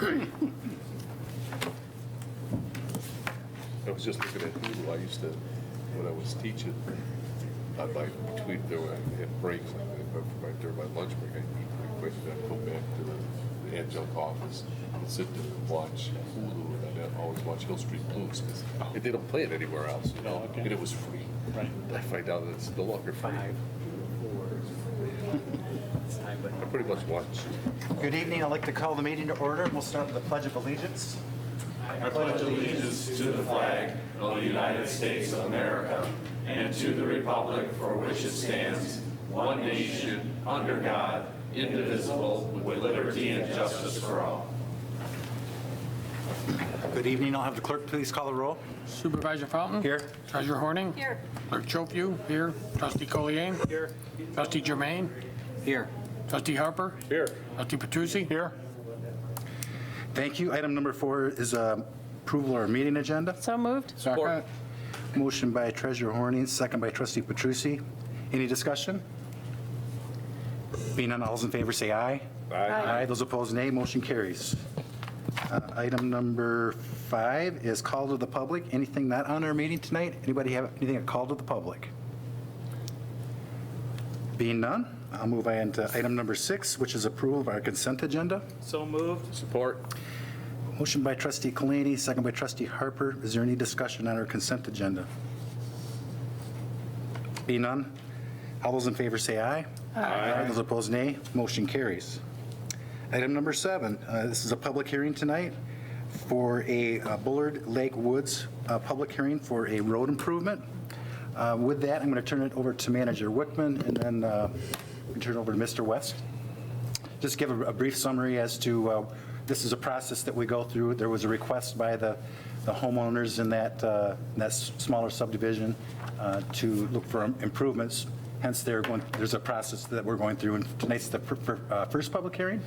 I was just looking at Hulu. I used to, when I was teaching, I'd like between there I had breaks, like during my lunch break, I'd eat pretty quick, and I'd go back to the adjunct office and sit there and watch Hulu, and I'd always watch Hill Street Blues because they don't play it anywhere else, you know, and it was free. Right. I find out that it's no longer free. I pretty much watch. Good evening. I'd like to call the meeting to order. We'll start with the Pledge of Allegiance. I pledge allegiance to the flag of the United States of America and to the republic for which it stands, one nation, under God, indivisible, with liberty and justice for all. Good evening. I'll have the clerk please call the roll. Supervisor Fountain? Here. Treasurer Horning? Here. Clerk Chopew? Here. Trustee Collier? Here. Trustee Germain? Here. Trustee Harper? Here. Trustee Petrucci? Here. Thank you. Item number 4 is approval of our meeting agenda. So moved. Second. Motion by Treasurer Horning, second by Trustee Petrucci. Any discussion? Being none, all those in favor say aye. Aye. Those opposed, nay. Motion carries. Item number 5 is call to the public. Anything not on our meeting tonight? Anybody have anything to call to the public? Being none, I'll move on to item number 6, which is approval of our consent agenda. So moved. Support. Motion by Trustee Kalani, second by Trustee Harper. Is there any discussion on our consent agenda? Being none, all those in favor say aye. Aye. Those opposed, nay. Motion carries. Item number 7, this is a public hearing tonight for a Bullard Lake Woods public hearing for a road improvement. With that, I'm going to turn it over to Manager Wickman and then turn it over to Mr. West. Just give a brief summary as to this is a process that we go through. There was a request by the homeowners in that smaller subdivision to look for improvements. Hence, there's a process that we're going through, and tonight's the first public hearing.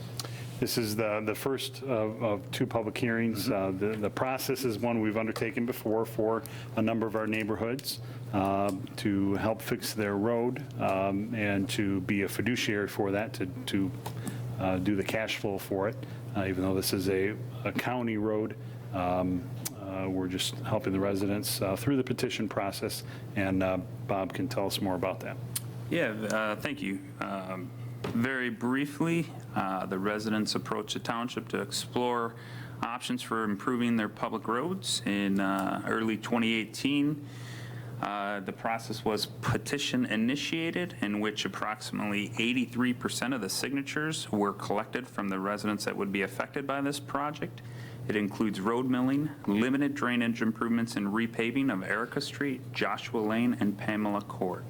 This is the first of 2 public hearings. The process is one we've undertaken before for a number of our neighborhoods to help fix their road and to be a fiduciary for that, to do the cash flow for it. Even though this is a county road, we're just helping the residents through the petition process, and Bob can tell us more about that. Yeah, thank you. Very briefly, the residents approached the township to explore options for improving their public roads in early 2018. The process was petition initiated, in which approximately 83% of the signatures were collected from the residents that would be affected by this project. It includes road milling, limited drainage improvements, and repaving of Erica Street, Joshua Lane, and Pamela Court.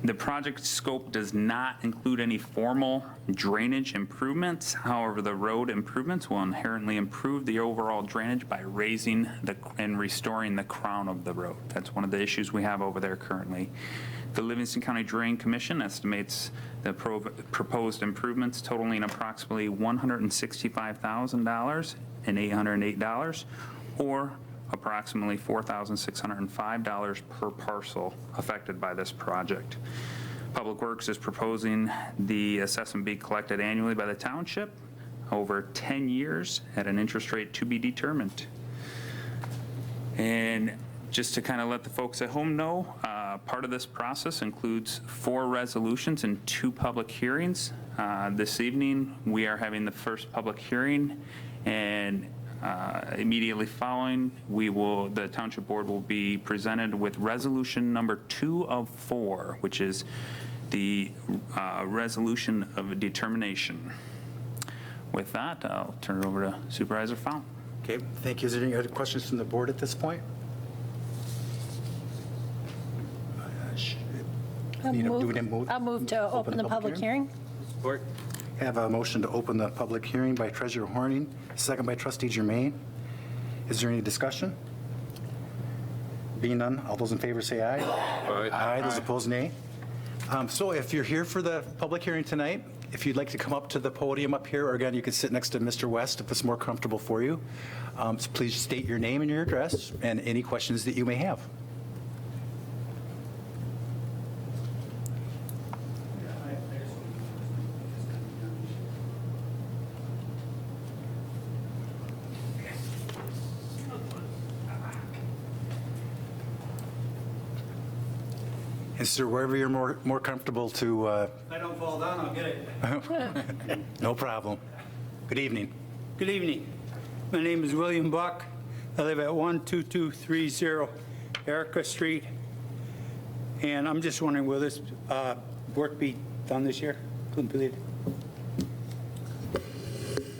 The project scope does not include any formal drainage improvements. However, the road improvements will inherently improve the overall drainage by raising and restoring the crown of the road. That's one of the issues we have over there currently. The Livingston County Drain Commission estimates the proposed improvements totaling approximately $165,000 and $808, or approximately $4,605 per parcel affected by this project. Public Works is proposing the assessment be collected annually by the township over 10 years at an interest rate to be determined. And just to kind of let the folks at home know, part of this process includes 4 resolutions and 2 public hearings. This evening, we are having the first public hearing, and immediately following, the Township Board will be presented with resolution number 2 of 4, which is the resolution of determination. With that, I'll turn it over to Supervisor Fountain. Okay, thank you. Is there any other questions from the board at this point? I'll move to open the public hearing. Support. Have a motion to open the public hearing by Treasurer Horning, second by Trustee Germain. Is there any discussion? Being none, all those in favor say aye. Aye. Aye. Those opposed, nay. So if you're here for the public hearing tonight, if you'd like to come up to the podium up here, or again, you can sit next to Mr. West if it's more comfortable for you. So please state your name and your address and any questions that you may have. And sir, wherever you're more comfortable to, If I don't fall down, I'll get it. no problem. Good evening. Good evening. My name is William Buck. I live at 12230 Erica Street. And I'm just wondering, will this work be done this year, completed?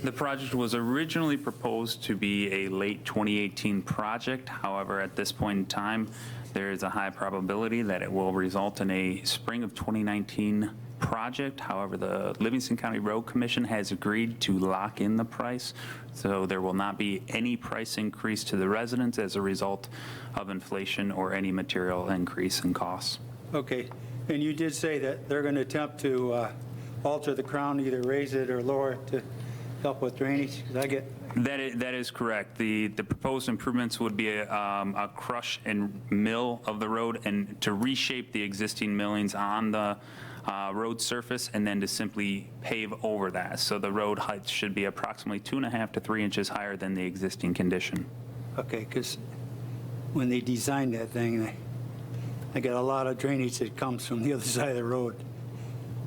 The project was originally proposed to be a late 2018 project. However, at this point in time, there is a high probability that it will result in a spring of 2019 project. However, the Livingston County Road Commission has agreed to lock in the price, so there will not be any price increase to the residents as a result of inflation or any material increase in costs. Okay. And you did say that they're going to attempt to alter the crown, either raise it or lower it to help with drainage? 'Cause I get, That is correct. The proposed improvements would be a crush and mill of the road and to reshape the existing millings on the road surface and then to simply pave over that. So the road height should be approximately 2.5 to 3 inches higher than the existing condition. okay, because when they designed that thing, I get a lot of drainage that comes from the other side of the road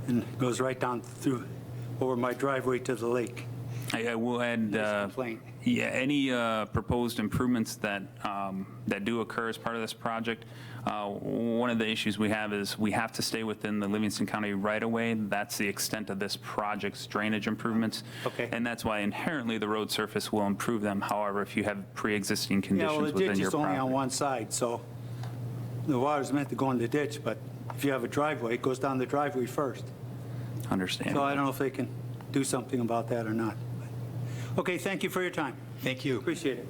and goes right down through, over my driveway to the lake. I will add, Complaint. yeah, any proposed improvements that do occur as part of this project, one of the issues we have is we have to stay within the Livingston County right-of-way. That's the extent of this project's drainage improvements. Okay. And that's why inherently the road surface will improve them. However, if you have pre-existing Yeah, conditions well, the within ditch your is only on property. one side, so the water's meant to go in the ditch, but if you have a driveway, it goes down the driveway first. Understand. So I don't know if they can do something about that or not. Okay, thank you for your time. Thank you. Appreciate it.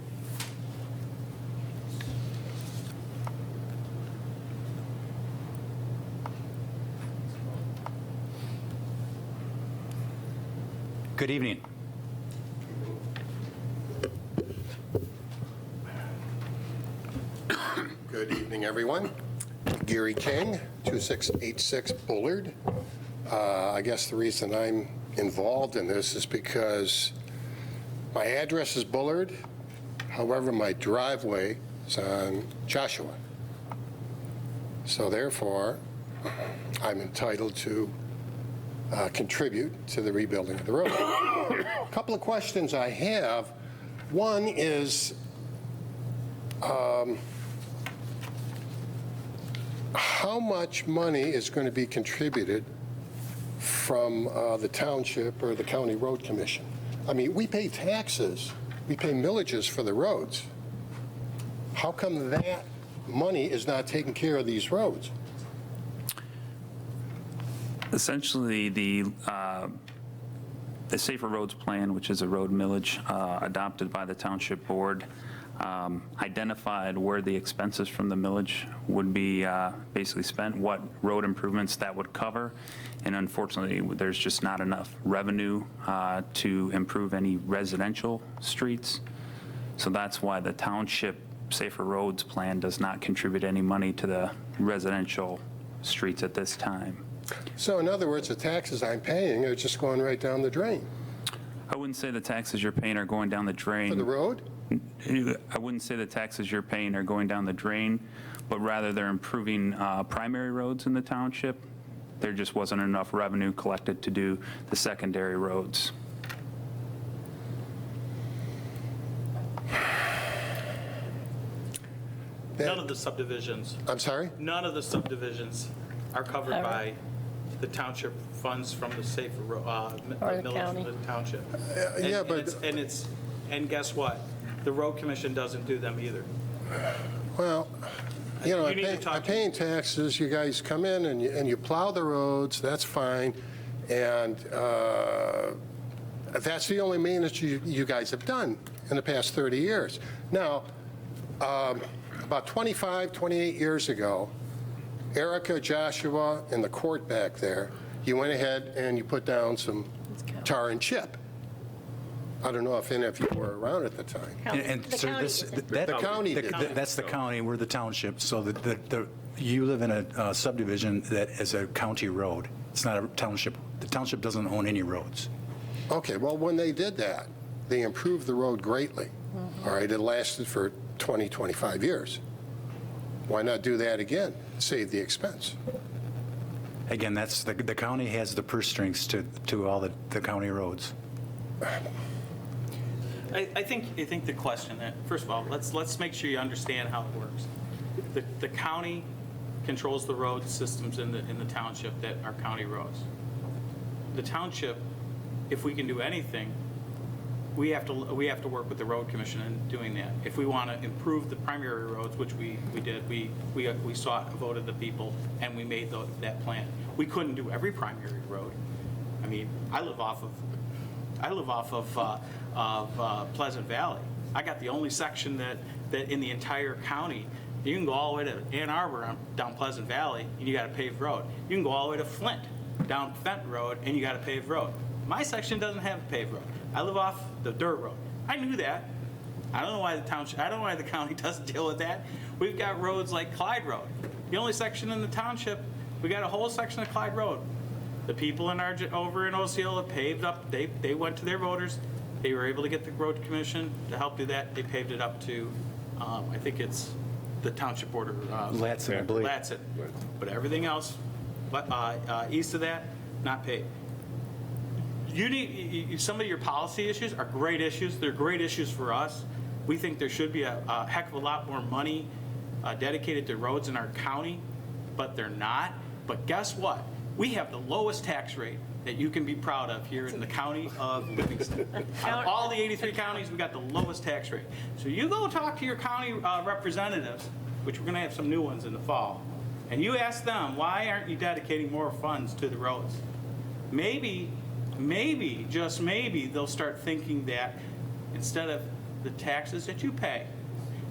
Good evening. Good evening, everyone. Gary King, 2686 Bullard. I guess the reason I'm involved in this is because my address is Bullard, however, my driveway is on Joshua. So therefore, I'm entitled to contribute to the rebuilding of the road. A couple of questions I have. One is, how much money is going to be contributed from the township or the county road commission? I mean, we pay taxes, we pay millages for the roads. How come that money is not taking care of these roads? Essentially, the Safer Roads Plan, which is a road millage adopted by the Township Board, identified where the expenses from the millage would be basically spent, what road improvements that would cover, and unfortunately, there's just not enough revenue to improve any residential streets. So that's why the Township Safer Roads Plan does not contribute any money to the residential streets at this time. So in other words, the taxes I'm paying are just going right down the drain I wouldn't say the taxes you're paying are going down the drain. for the road? I wouldn't say the taxes you're paying are going down the drain, but rather they're improving primary roads in the township. There just wasn't enough revenue collected to do the secondary roads. None of the subdivisions, I'm sorry? none of the subdivisions are covered All by right. the township funds from the safer, Or the millage county. from the township. Yeah, And- but- And guess what? The road commission doesn't do them either. Well, you know, You need to talk I'm to- paying taxes, you guys come in and you plow the roads, that's fine, and that's the only maintenance you guys have done in the past 30 years. Now, about 25, 28 years ago, Erica, Joshua, and the court back there, you went ahead and you put down some tar and chip. I don't know if any of you were around at the time. And The sir, county this, did it. that. The county did that. That's the county, we're the township, so you live in a subdivision that is a county road. It's not a township. The township doesn't own any roads. Okay, well, when they did that, they improved the road greatly. All right, it lasted for 20, 25 years. Why not do that again? save the expense. Again, that's, the county has the purse strings to all the county roads. I think the question, first of all, let's make sure you understand how it works. The county controls the road systems in the township that are county roads. The township, if we can do anything, we have to work with the road commission in doing that. If we want to improve the primary roads, which we did, we sought a vote of the people and we made that plan. We couldn't do every primary road. I mean, I live off of Pleasant Valley. I got the only section that in the entire county. You can go all the way to Ann Arbor down Pleasant Valley and you got a paved road. You can go all the way to Flint down Fenton Road and you got a paved road. My section doesn't have a paved road. I live off the dirt road. I knew that. I don't know why the county doesn't deal with that. We've got roads like Clyde Road. The only section in the township, we got a whole section of Clyde Road. The people over in Osceola paved up, they went to their voters. They were able to get the road commission to help do that. They paved it up to, I think it's the township border. Latson, I believe. Latson. But everything else, east of that, not paved. You need, some of your policy issues are great issues. They're great issues for us. We think there should be a heck of a lot more money dedicated to roads in our county, but they're not. But guess what? We have the lowest tax rate that you can be proud of here in the county of Livingston. Out of all the 83 counties, we got the lowest tax rate. So you go talk to your county representatives, which we're going to have some new ones in the fall, and you ask them, why aren't you dedicating more funds to the roads? Maybe, just maybe, they'll start thinking that instead of the taxes that you pay,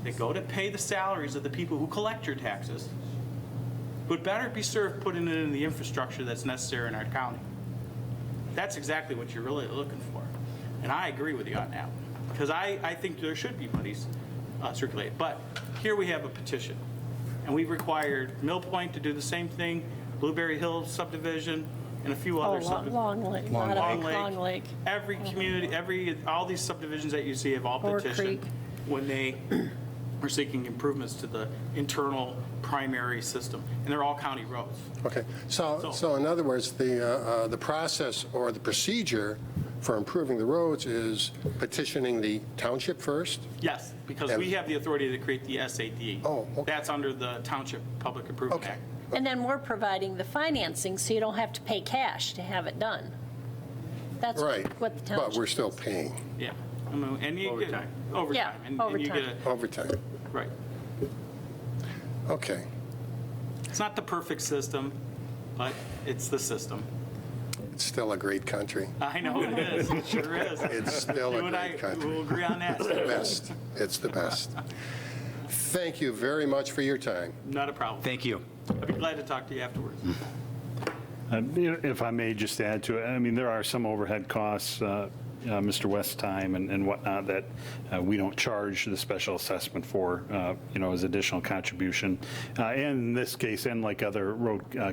they go to pay the salaries of the people who collect your taxes, would better be served putting it in the infrastructure that's necessary in our county. That's exactly what you're really looking for. And I agree with you on that, because I think there should be monies circulated. But here we have a petition, and we've required Mill Point to do the same thing, Blueberry Hill subdivision, and a few other subdivisions. Long Lake. Every community, all these subdivisions that you see have all Oak petitioned Creek. when they are seeking improvements to the internal primary system, and they're all county roads. Okay, so in other words, the process or the procedure for improving the roads is petitioning the township first? Yes, because we have the authority to create the SAD. Oh, okay. That's under the Township Public Improvement Okay. Act. And then we're providing the financing, so you don't have to pay cash to have it done. That's Right, what the township. but we're still paying Yeah. And you get overtime. Yeah, And you get overtime. right. Okay. It's not the perfect system, but it's the system. It's still a great country. I know it is. It sure is. It's still You a and I great country. will agree on that. It's the best. It's the best. Thank you very much for your time. Not a problem. Thank you. I'd be glad to talk to you afterwards. If I may just add to it, I mean, there are some overhead costs, Mr. West's time and whatnot, that we don't charge the special assessment for, as additional contribution. And in this case, and like other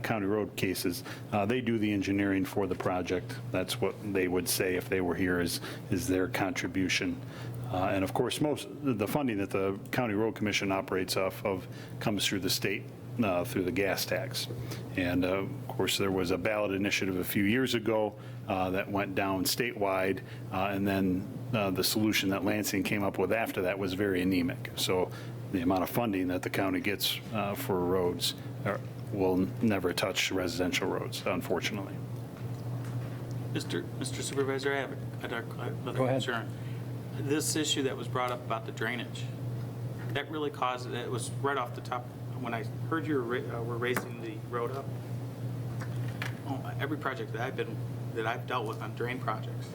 county road cases, they do the engineering for the project. That's what they would say if they were here is their contribution. And of course, most the funding that the County Road Commission operates off of comes through the state, through the gas tax. And of course, there was a ballot initiative a few years ago that went down statewide, and then the solution that Lansing came up with after that was very anemic. So the amount of funding that the county gets for roads will never touch residential roads, unfortunately. Mr. Supervisor, I have another Go ahead. concern. This issue that was brought up about the drainage, that really caused, it was right off the top, when I heard you were raising the road up, every project that I've dealt with on drain projects,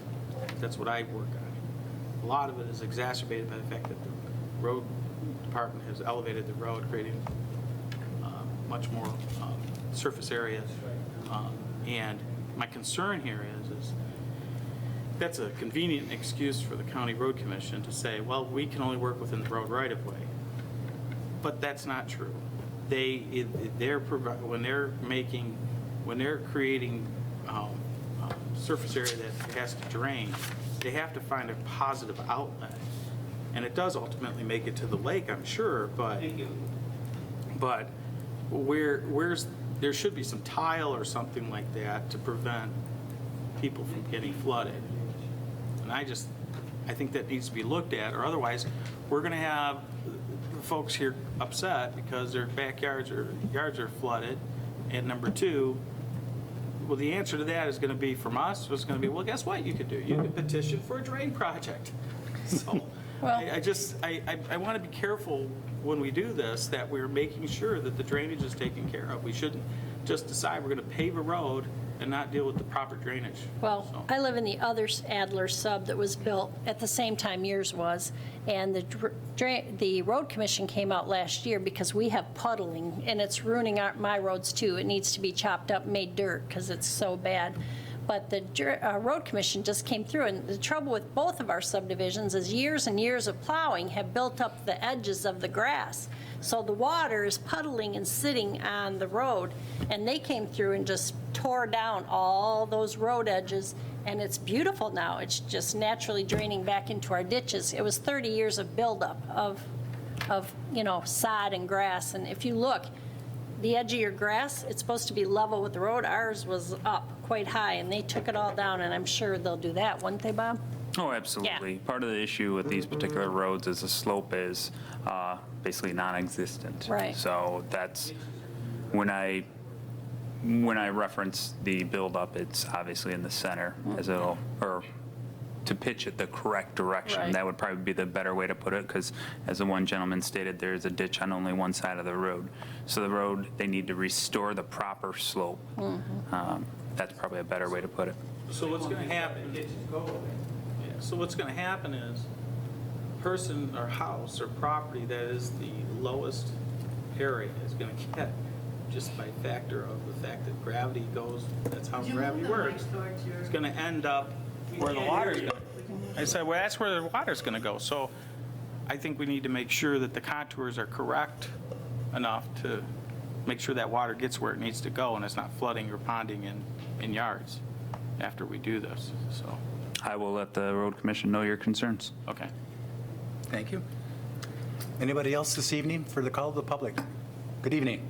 that's what I work on. A lot of it is exacerbated by the fact that the road department has elevated the road, creating much more surface area. And my concern here is that's a convenient excuse for the County Road Commission to say, well, we can only work within the road right-of-way. But that's not true. When they're creating surface area that has to drain, they have to find a positive outlet. And it does ultimately make it to the lake, I'm sure, but there should be some tile or something like that to prevent people from getting flooded. And I think that needs to be looked at, or otherwise, we're gonna have the folks here upset because their backyards or yards are flooded. And number two, well, the answer to that is gonna be from us, was gonna be, well, guess what you could do? You could petition for a drain project. So, Well- I want to be careful when we do this, that we're making sure that the drainage is taken care of. We shouldn't just decide we're going to pave a road and not deal with the proper drainage. Well, So- I live in the other Adler sub that was built at the same time yours was, and the road commission came out last year because we have puddling, and it's ruining my roads too. It needs to be chopped up, made dirt, because it's so bad. But the road commission just came through, and the trouble with both of our subdivisions is years and years of plowing have built up the edges of the grass. So the water is puddling and sitting on the road, and they came through and just tore down all those road edges, and it's beautiful now. It's just naturally draining back into our ditches. It was 30 years of buildup of sod and grass, and if you look, the edge of your grass, it's supposed to be level with the road. Ours was up quite high, and they took it all down, and I'm sure they'll do that, wouldn't they, Bob? Oh, absolutely. Part of the issue with these particular roads is the slope is basically non-existent. Right. So that's, when I reference the buildup, it's obviously in the center, as it'll, or to pitch it the correct direction. Right. That would probably be the better way to put it, because as the one gentleman stated, there's a ditch on only one side of the road. So the road, they need to restore the proper slope. That's probably a better way to put it. So what's going to happen? So what's going to happen is, person or house or property that is the lowest area is going to get, just by factor of the fact that gravity goes, that's how gravity works. It's going to end up where the water's going. I said, well, that's where the water's going to go. So I think we need to make sure that the contours are correct enough to make sure that water gets where it needs to go and it's not flooding or ponding in yards after we do this, so, I will let the road commission know your concerns. okay. Thank you. Anybody else this evening for the call of the public? Good evening.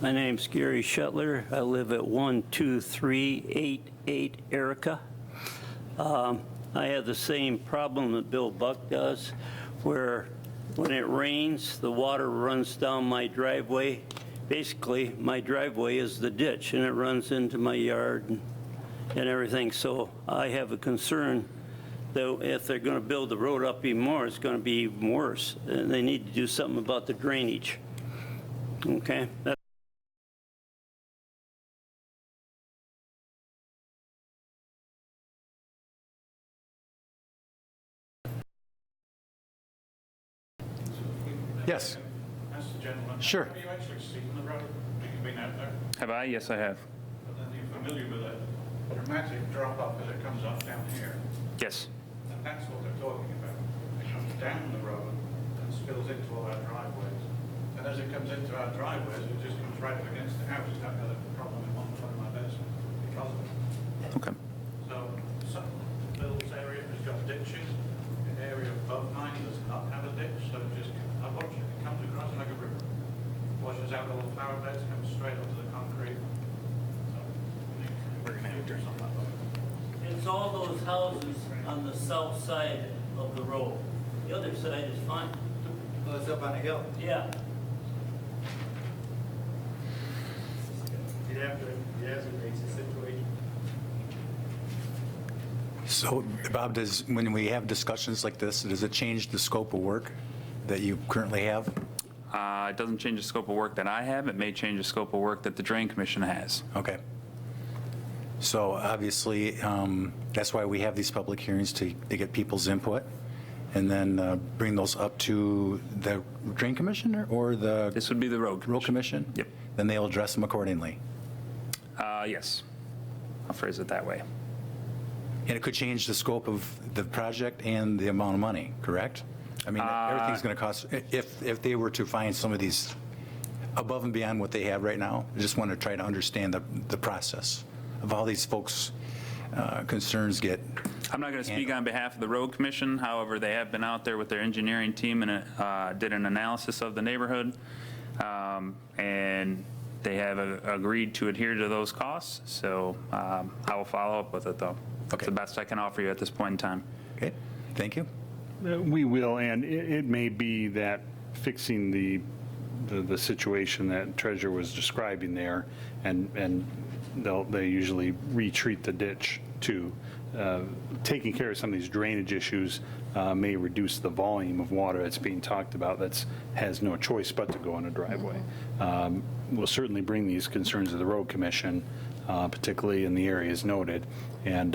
My name's Gary Shetler. I live at 12388 Erica. I have the same problem that Bill Buck does, where when it rains, the water runs down my driveway. Basically, my driveway is the ditch, and it runs into my yard and everything. So I have a concern that if they're going to build the road up even more, it's going to be even worse. And they need to do something about the drainage. Okay? Yes. That's the gentleman. Sure. Have you actually seen the road? Have you been out there? Have I? Yes, I have. But then you're familiar with a dramatic drop off as it comes off down here. Yes. And that's what they're talking about. It comes down the road and spills into all our driveways. And as it comes into our driveways, it just comes right up against the houses. I've had a problem in one part of my basement because of it. Okay. So some Bill's area has got ditching. The area above mine does not have a ditch, so it just, I watch it, it comes across like a river. Washes out all the flower beds, comes straight onto the concrete. So we're going to have to do something about that. It's all those houses on the south side of the road. The other side is fine. Well, it's up on the hill. Yeah. You'd have to designate the situation. So, Bob, when we have discussions like this, does it change the scope of work that you currently have? It doesn't change the scope of work that I have. It may change the scope of work that the Drain Commission has. Okay. So obviously, that's why we have these public hearings to get people's input and then bring those up to the Drain Commission or the This would be the Road Commission. Road Commission? Yep. Then they'll address them accordingly. Yes. I'll phrase it that way. And it could change the scope of the project and the amount of money, correct? I mean, everything's going to cost, if they were to find some of these above and beyond what they have right now, I just want to try to understand the process of how these folks' concerns get. I'm not going to speak on behalf of the road commission. However, they have been out there with their engineering team and did an analysis of the neighborhood. And they have agreed to adhere to those costs. So I will follow up with it, though. That's the best I can offer you at this point in time. Okay, thank you. We will, and it may be that fixing the situation that Treasurer was describing there, and they usually retreat the ditch too. Taking care of some of these drainage issues may reduce the volume of water that's being talked about that has no choice but to go in a driveway. We'll certainly bring these concerns to the road commission, particularly in the areas noted, and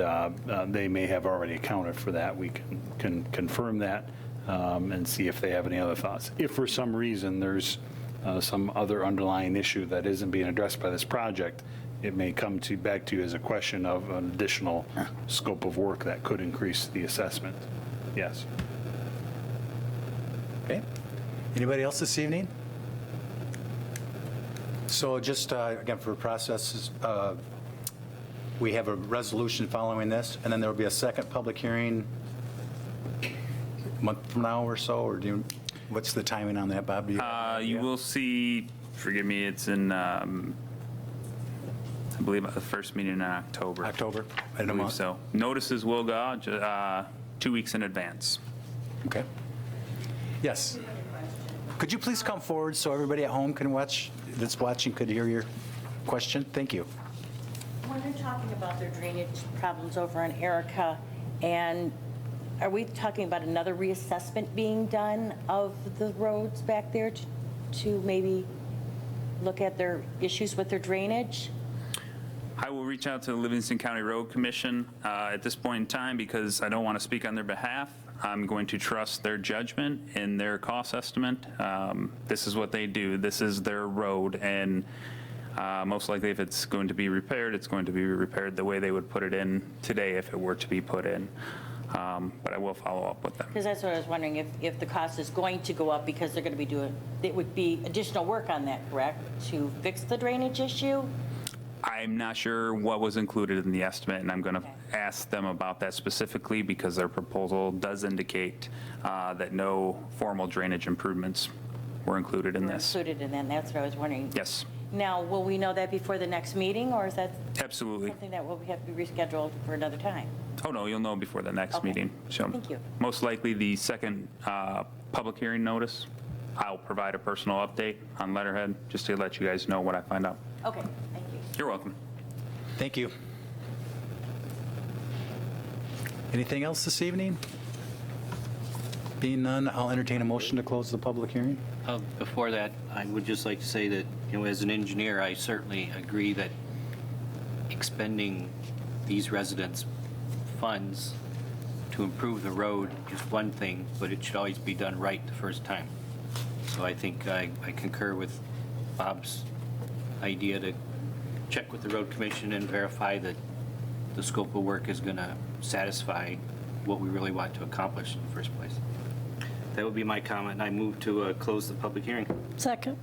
they may have already accounted for that. We can confirm that and see if they have any other thoughts. If for some reason there's some other underlying issue that isn't being addressed by this project, it may come back to you as a question of an additional scope of work that could increase the assessment. Yes. Okay. Anybody else this evening? So just, again, for processes, we have a resolution following this, and then there will be a second public hearing a month from now or so, or what's the timing on that, Bob? You will see, forgive me, it's in, I believe, the first meeting in October. October? I believe so. Notices will go out 2 weeks in advance. Okay. Yes. Could you please come forward so everybody at home that's watching could hear your question? Thank you. When they're talking about their drainage problems over on Erica, and are we talking about another reassessment being done of the roads back there to maybe look at their issues with their drainage? I will reach out to the Livingston County Road Commission at this point in time because I don't want to speak on their behalf. I'm going to trust their judgment and their cost estimate. This is what they do. This is their road, and most likely if it's going to be repaired, it's going to be repaired the way they would put it in today if it were to be put in. But I will follow up with them. Because that's what I was wondering, if the cost is going to go up because they're going to be doing, it would be additional work on that, correct, to fix the drainage issue? I'm not sure what was included in the estimate, and I'm going to ask them about that specifically because their proposal does indicate that no formal drainage improvements were included in this. Included in that, that's what I was wondering. Yes. Now, will we know that before the next meeting, or is that Absolutely. something that will have to be rescheduled for another time? Oh, no, you'll know before the next Okay. meeting. So Thank you. most likely the second public hearing notice, I'll provide a personal update on letterhead just to let you guys know what I find out. Okay, thank you. You're welcome. Thank you. Anything else this evening? Being none, I'll entertain a motion to close the public hearing. Before that, I would just like to say that, as an engineer, I certainly agree that expending these residents' funds to improve the road is one thing, but it should always be done right the first time. So I think I concur with Bob's idea to check with the road commission and verify that the scope of work is going to satisfy what we really want to accomplish in the first place. That would be my comment, and I move to close the public hearing. Second.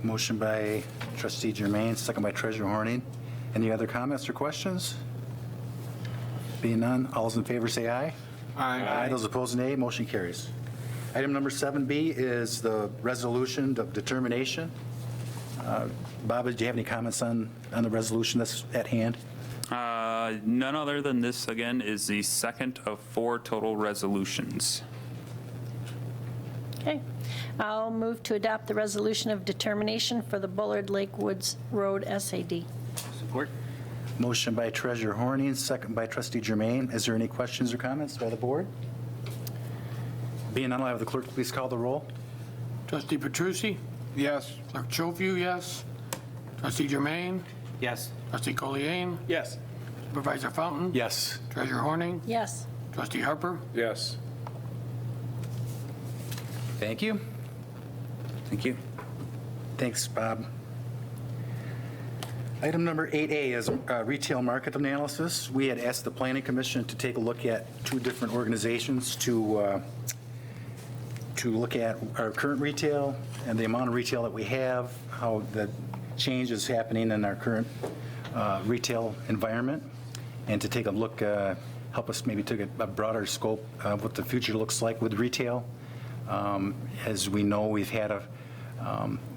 Motion by Trustee Germain, second by Treasurer Horning. Any other comments or questions? Being none, all those in favor say aye. Aye. Those opposed, nay. Motion carries. Item number 7B is the resolution of determination. Bob, do you have any comments on the resolution that's at hand? None other than this, again, is the second of 4 total resolutions. Okay. I'll move to adopt the resolution of determination for the Bullard Lake Woods Road SAD. Support? Motion by Treasurer Horning, second by Trustee Germain. Is there any questions or comments by the board? Being none, I'll have the clerk please call the roll. Trustee Petrucci? Yes. Clerk Chofiu, yes. Trustee Germain? Yes. Trustee Collier? Yes. Supervisor Fountain? Yes. Treasurer Horning? Yes. Trustee Harper? Yes. Thank you. Thank you. Thanks, Bob. Item number 8A is retail market analysis. We had asked the Planning Commission to take a look at 2 different organizations to look at our current retail and the amount of retail that we have, how the change is happening in our current retail environment and to take a look, help us maybe take a broader scope of what the future looks like with retail. As we know, we've had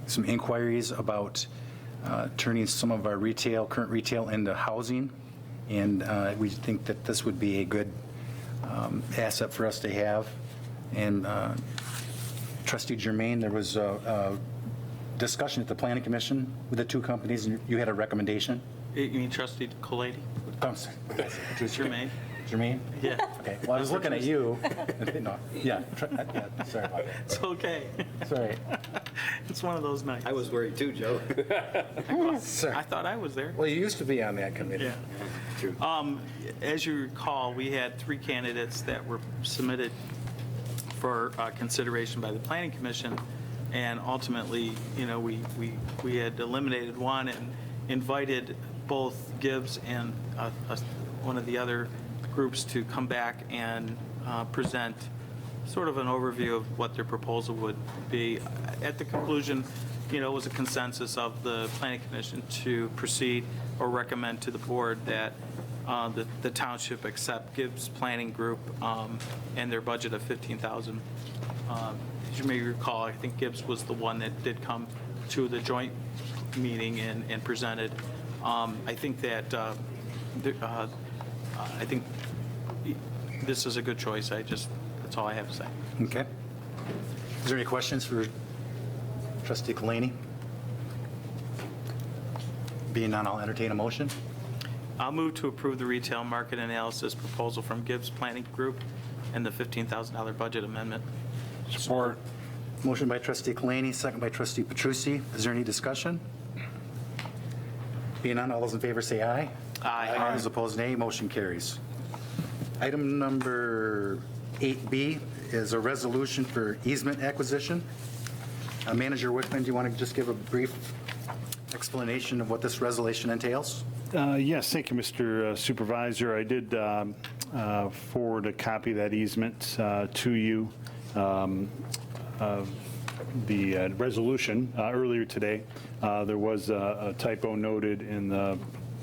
some inquiries about turning some of our current retail into housing, and we think that this would be a good asset for us to have. And Trustee Germain, there was a discussion at the Planning Commission with the two companies, and you had a recommendation? You mean Trustee Colady? Jermaine? Jermaine? Yeah. Okay, well, I was looking at you. No, yeah, sorry about that. It's okay. Sorry. It's one of those nights. I was worried too, Joe. Sorry. I thought I was there. Well, you used to be on that committee. Yeah. As you recall, we had 3 candidates that were submitted for consideration by the Planning Commission, and ultimately, you know, we had eliminated one and invited both Gibbs and one of the other groups to come back and present sort of an overview of what their proposal would be. At the conclusion, you know, it was a consensus of the Planning Commission to proceed or recommend to the board that the township accept Gibbs Planning Group and their budget of $15,000. As you may recall, I think Gibbs was the one that did come to the joint meeting and presented. I think that I think this is a good choice. That's all I have to say. Okay. Is there any questions for Trustee Kalani? Being none, I'll entertain a motion. I'll move to approve the retail market analysis proposal from Gibbs Planning Group and the $15,000 budget amendment. Support. Motion by Trustee Kalani, second by Trustee Petrucci. Is there any discussion? Being none, all those in favor say aye. Aye. Those opposed, nay. Motion carries. Item number 8B is a resolution for easement acquisition. Manager Wickman, do you want to just give a brief explanation of what this resolution entails? Yes, thank you, Mr. Supervisor. I did forward a copy of that easement to you. The resolution earlier today, there was a typo noted in the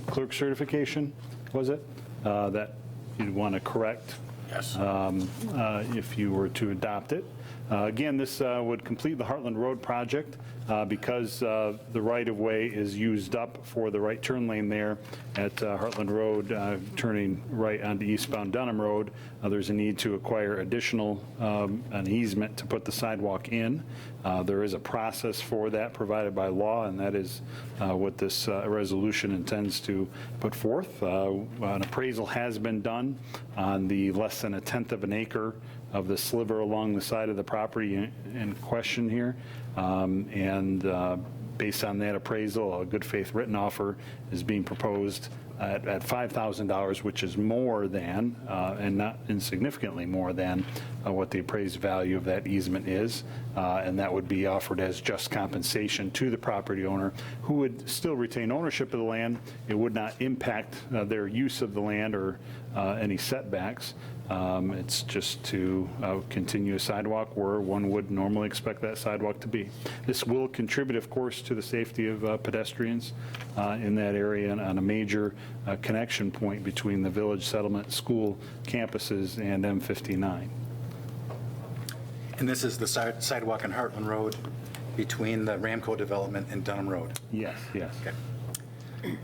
clerk certification, was it? That you'd want to correct. Yes. If you were to adopt it. Again, this would complete the Hartland Road project because the right-of-way is used up for the right turn lane there at Hartland Road, turning right onto eastbound Dunham Road. There's a need to acquire additional an easement to put the sidewalk in. There is a process for that provided by law, and that is what this resolution intends to put forth. An appraisal has been done on the less than 1/10 of an acre of the sliver along the side of the property in question here. And based on that appraisal, a good faith written offer is being proposed at $5,000, which is more than, and not insignificantly more than, what the appraised value of that easement is. And that would be offered as just compensation to the property owner, who would still retain ownership of the land. It would not impact their use of the land or any setbacks. It's just to continue a sidewalk where one would normally expect that sidewalk to be. This will contribute, of course, to the safety of pedestrians in that area and on a major connection point between the village settlement school campuses and M59. And this is the sidewalk on Hartland Road between the Ramco development and Dunham Road. Yes, yes. Okay.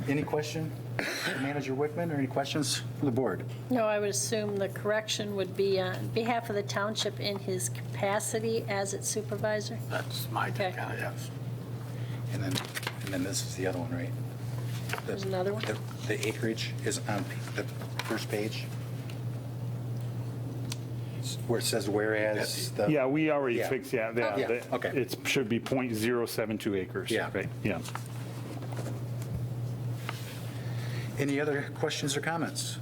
Any question, Manager Wickman, or any questions from the board? No, I would assume the correction would be on behalf of the township in his capacity as its supervisor? That's my Okay. take on it, yes. And then this is the other one, right? There's another one? The acreage is on the first page, where it says whereas. Yeah, we already Yeah. fixed, Yeah, okay. It should be .072 acres. Yeah. Right, yeah. Any other questions or comments?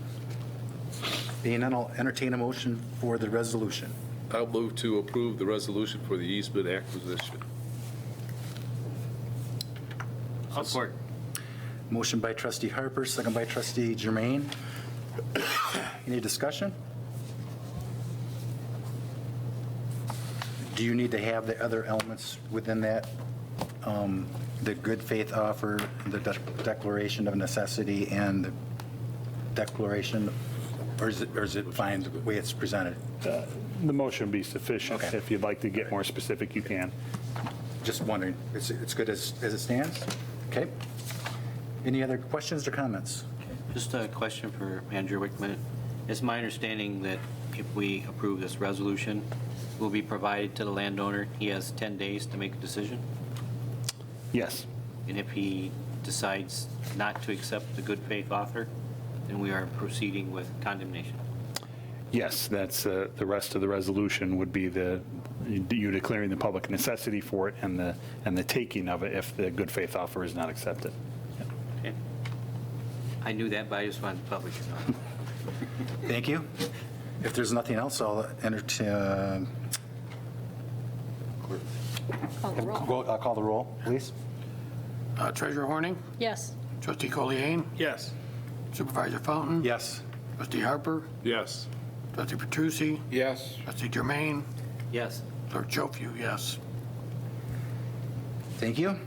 Being none, I'll entertain a motion for the resolution. I'll move to approve the resolution for the easement acquisition. Support. Motion by Trustee Harper, second by Trustee Germain. Any discussion? Do you need to have the other elements within that the good faith offer, the declaration of necessity, and the declaration, or is it fine the way it's presented? The motion would be sufficient. Okay. If you'd like to get more specific, you can. Just wondering, it's good as it stands? Okay. Any other questions or comments? Just a question for Andrew Wickman. It's my understanding that if we approve this resolution, will be provided to the landowner. He has 10 days to make a decision. Yes. And if he decides not to accept the good faith offer, then we are proceeding with condemnation. Yes, that's the rest of the resolution would be you declaring the public necessity for it and the taking of it if the good faith offer is not accepted. Okay? I knew that, but I just wanted the public to know. Thank you. If there's nothing else, I'll entertain, I'll call the roll, please. Treasurer Horning, Yes. Trustee Collier, Yes. Supervisor Fountain, Yes. Trustee Harper, Yes. Trustee Petrucci, Yes. Trustee Jermaine, Yes. Clerk Jofew, yes. Thank you.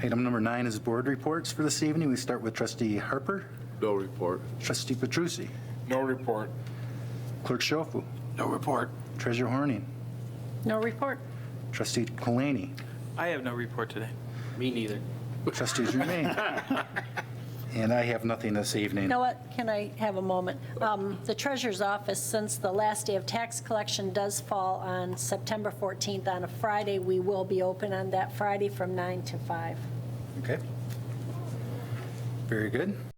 Item number 9 is board reports for this evening. We start with Trustee Harper, No report. Trustee Petrucci, No report. Clerk Schofield, No report. Treasurer Horning, No report. Trustee Kalani, I have no report today. Me neither. Trustee Jermaine. And I have nothing this evening. You know what, can I have a moment? The treasurer's office, since the last day of tax collection does fall on September 14th on a Friday, we will be open on that Friday from 9 to 5. Okay. Very good.